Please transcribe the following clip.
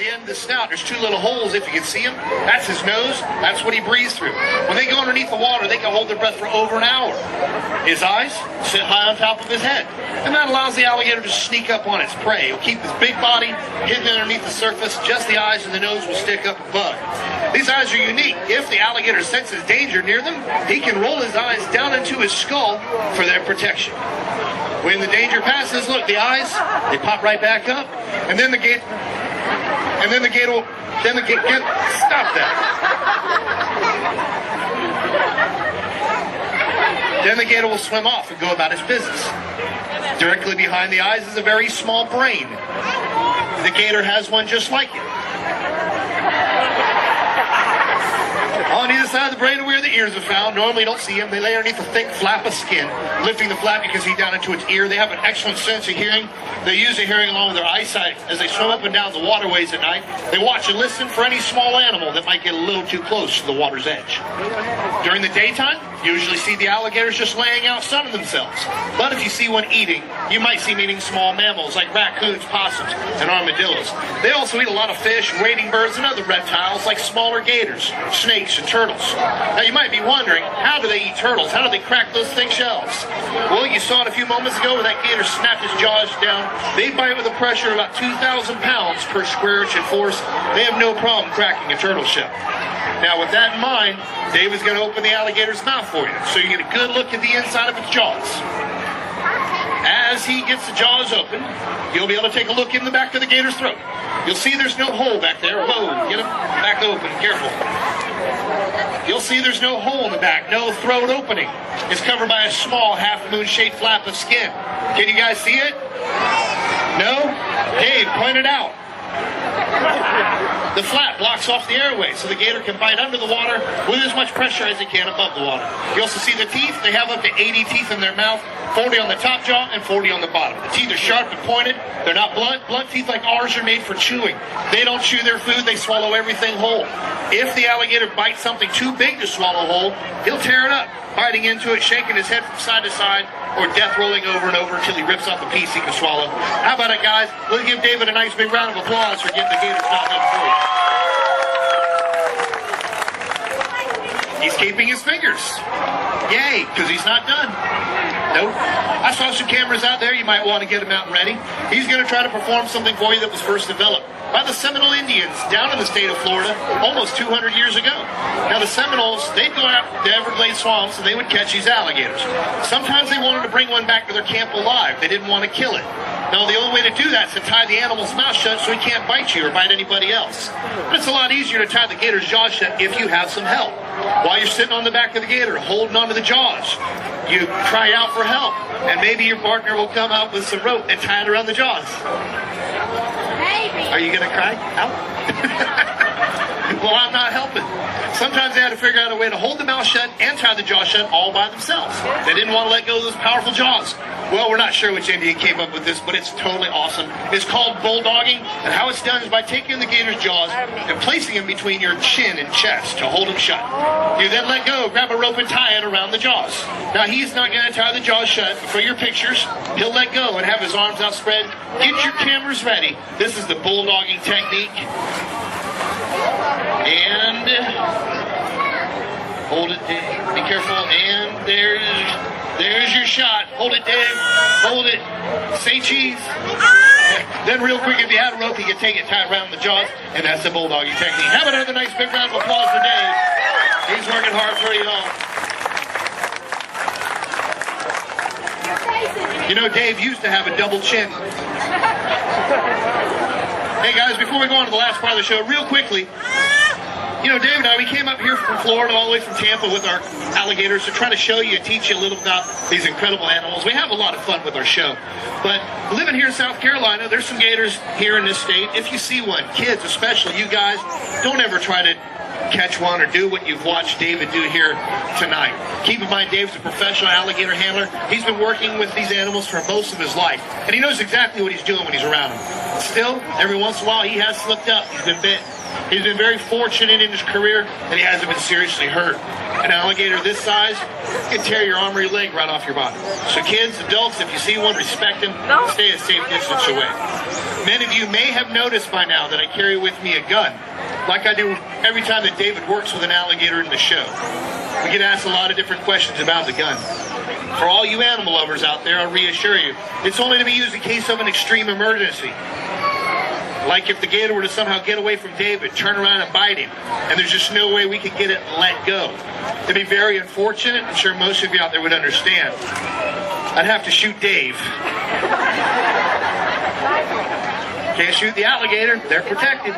the end of the snout, there's two little holes, if you can see them. That's his nose. That's what he breathes through. When they go underneath the water, they can hold their breath for over an hour. His eyes sit high on top of his head, and that allows the alligator to sneak up on its prey. He'll keep his big body hidden underneath the surface. Just the eyes and the nose will stick up above. These eyes are unique. If the alligator senses danger near them, he can roll his eyes down into his skull for their protection. When the danger passes, look, the eyes, they pop right back up, and then the gator will, stop that. Then the gator will swim off and go about his business. Directly behind the eyes is a very small brain. The gator has one just like it. On either side of the brain are where the ears are found. Normally you don't see them. They lay underneath a thick flap of skin. Lifting the flap, you can see down into its ear. They have an excellent sense of hearing. They use their hearing along with their eyesight as they swim up and down the waterways at night. They watch and listen for any small animal that might get a little too close to the water's edge. During the daytime, you usually see the alligators just laying out sunning themselves. But if you see one eating, you might see them eating small mammals like raccoons, possums, and armadillos. They also eat a lot of fish, wading birds, and other reptiles like smaller gators, snakes, and turtles. Now you might be wondering, how do they eat turtles? How do they crack those thick shells? Well, you saw it a few moments ago where that gator snapped his jaws down. They bite with a pressure of about 2,000 pounds per square inch in force. They have no problem cracking a turtle shell. Now, with that in mind, Dave is going to open the alligator's mouth for you, so you get a good look at the inside of its jaws. As he gets the jaws open, you'll be able to take a look in the back of the gator's throat. You'll see there's no hole back there. Whoa, get him back open, careful. You'll see there's no hole in the back, no throat opening. It's covered by a small half-moon-shaped flap of skin. Can you guys see it? No? Dave, point it out. The flap blocks off the airway, so the gator can bite under the water with as much pressure as he can above the water. You also see the teeth. They have up to 80 teeth in their mouth, 40 on the top jaw and 40 on the bottom. The teeth are sharp and pointed. They're not blunt. Blunt teeth like ours are made for chewing. They don't chew their food. They swallow everything whole. If the alligator bites something too big to swallow whole, he'll tear it up, biting into it, shaking his head from side to side, or death rolling over and over until he rips off the piece he can swallow. How about it, guys? Let's give David a nice big round of applause for getting the gator's mouth up for you. He's keeping his fingers. Yay, because he's not done. Nope. I saw some cameras out there. You might want to get him out and ready. He's going to try to perform something for you that was first developed by the Seminole Indians down in the state of Florida almost 200 years ago. Now the Seminoles, they'd go out to Everglades swamps and they would catch these alligators. Sometimes they wanted to bring one back to their camp alive. They didn't want to kill it. Now the only way to do that is to tie the animal's mouth shut so he can't bite you or bite anybody else. But it's a lot easier to tie the gator's jaws shut if you have some help. While you're sitting on the back of the gator, holding onto the jaws, you cry out for help, and maybe your partner will come out with some rope and tie it around the jaws. Are you going to cry? Out? Well, I'm not helping. Sometimes they had to figure out a way to hold the mouth shut and tie the jaw shut all by themselves. They didn't want to let go of those powerful jaws. Well, we're not sure which Indian came up with this, but it's totally awesome. It's called bulldogging, and how it's done is by taking the gator's jaws and placing them between your chin and chest to hold them shut. You then let go, grab a rope and tie it around the jaws. Now, he's not going to tie the jaws shut. For your pictures, he'll let go and have his arms outspread. Get your cameras ready. This is the bulldogging technique. And hold it, Dave. Be careful. And there's your shot. Hold it, Dave. Hold it. Say cheese. Then real quick, if you had a rope, you can take it, tie it around the jaws, and that's the bulldogging technique. Have another nice big round of applause for Dave. He's working hard for you all. You know, Dave used to have a double chin. Hey guys, before we go on to the last part of the show, real quickly, you know, Dave and I, we came up here from Florida all the way from Tampa with our alligators to try to show you and teach you a little about these incredible animals. We have a lot of fun with our show. But living here in South Carolina, there's some gators here in this state. If you see one, kids especially, you guys, don't ever try to catch one or do what you've watched David do here tonight. Keep in mind, Dave's a professional alligator handler. He's been working with these animals for most of his life, and he knows exactly what he's doing when he's around them. Still, every once in a while, he has slipped up. He's been bit. He's been very fortunate in his career, and he hasn't been seriously hurt. An alligator this size can tear your arm or your leg right off your body. So kids, adults, if you see one, respect him. Stay a safe distance away. Many of you may have noticed by now that I carry with me a gun, like I do every time that David works with an alligator in the show. We get asked a lot of different questions about the gun. For all you animal lovers out there, I'll reassure you, it's only to be used in case of an extreme emergency. Like if the gator were to somehow get away from David, turn around and bite him, and there's just no way we could get it and let go. It'd be very unfortunate. I'm sure most of you out there would understand. I'd have to shoot Dave. Can't shoot the alligator. They're protected.